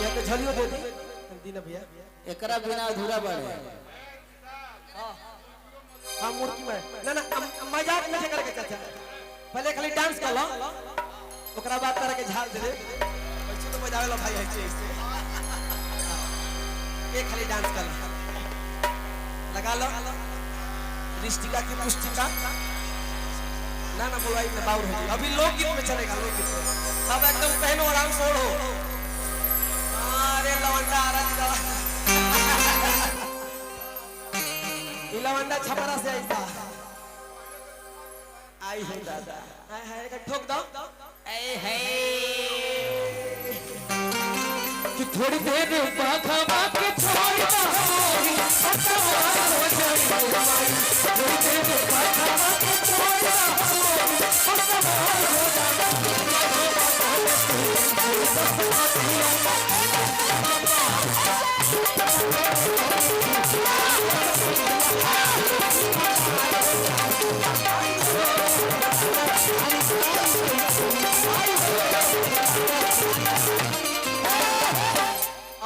भैया के झलियो दे दी दीना भैया एकरा बिना अधूरा बने। हां मुर्गी में ना ना मजाक में करके चाचा पहले खाली डांस कर लो ओकरा बाद तरह के झाल दे पैसे तो बजावे लो भाई ऐसे ऐसे एक खाली डांस कर लो लगा लो रिश्तिका की पुस्तिका ना ना बोलवाई में बाउर हो अभी लोकगीत में चलेगा लोकगीत में सब एकदम पहनो आराम से ओढ़ो अरे लवंडा आ रहा लवंडा छपरा से आई है दादा हाय हाय का ठोक दो ए हे कि थोड़ी देर बाखवा के छोड़ दो थोड़ी देर बाखवा के छोड़ दो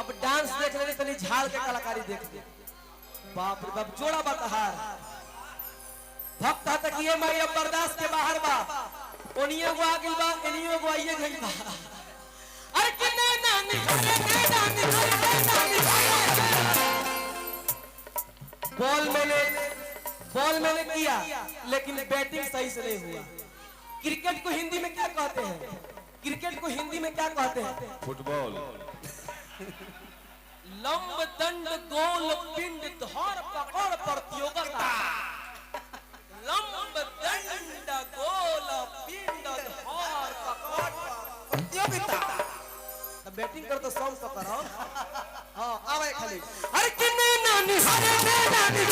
अब डांस देख ले तनी झाल के कलाकारी देख ले बाप रे बाप जोड़ा बतहार भक्त तक ये माई अब बर्दाश्त के बाहर बा ओनियो गो आ गइल बा एनियो गो आइए गइल बा अरे किने नानी बॉल मैंने किया लेकिन बैटिंग सही से नहीं हुआ। क्रिकेट को हिंदी में क्या कहते हैं? क्रिकेट को हिंदी में क्या कहते हैं? फुटबॉल। लंब दंड गोल पिंड धर पकड़ प्रतियोगिता लंब दंड गोल पिंड धर पकड़ प्रतियोगिता बैटिंग कर तो सॉन्ग तो करो हां आवे खाली अरे किन्ने नानी हरे नानी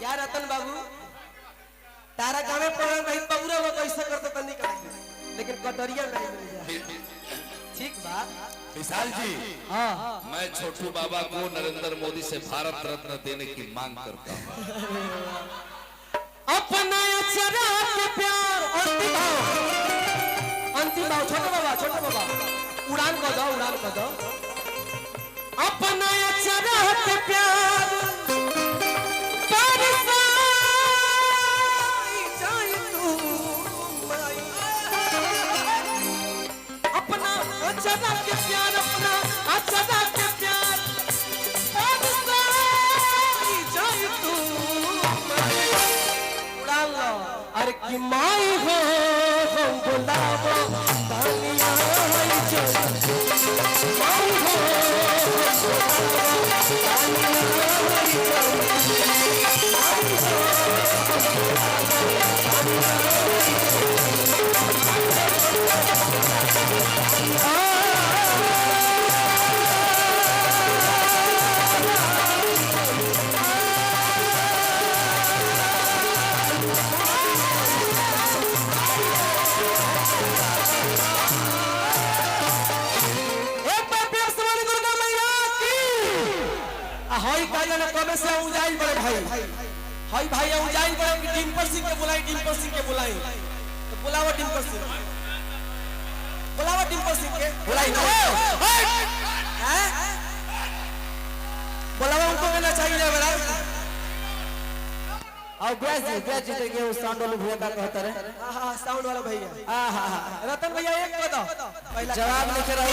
यार रतन बाबू तारा गाँव में पढ़ल नहीं पौरा वो कैसे करते तनी कर लेकिन कटरिया नहीं मिल जाए ठीक बात विशाल जी हां मैं छोटू बाबा को नरेंद्र मोदी से भारत रत्न देने की मांग करता हूं। अपना अचरा के प्यार अंतिम भाव छोटा बाबा उड़ान कर दो अपना अचरा के प्यार अपना अचरा के प्यार अरे कि माई हो हम बुलावो तानिया होई जो माई हो तानिया होई जो माई हो हाई का जाने कब से उजाइल बड़े भाई हाय भाई हम जाई बड़े कि डिम्पल सिंह के बुलाई, डिम्पल सिंह के बुलाई, तो बुलावा डिम्पल सिंह, बुलावा डिम्पल सिंह के बुलाई ना हैं, बुलावा उनको कहना चाहिए बड़ा। और ब्याज जी के उस साउंड वाले भैया का कहता रहे। हाँ हाँ साउंड वाला भैया, हाँ हाँ हाँ रतन भैया एक को दो पहला जवाब लिखे रहो।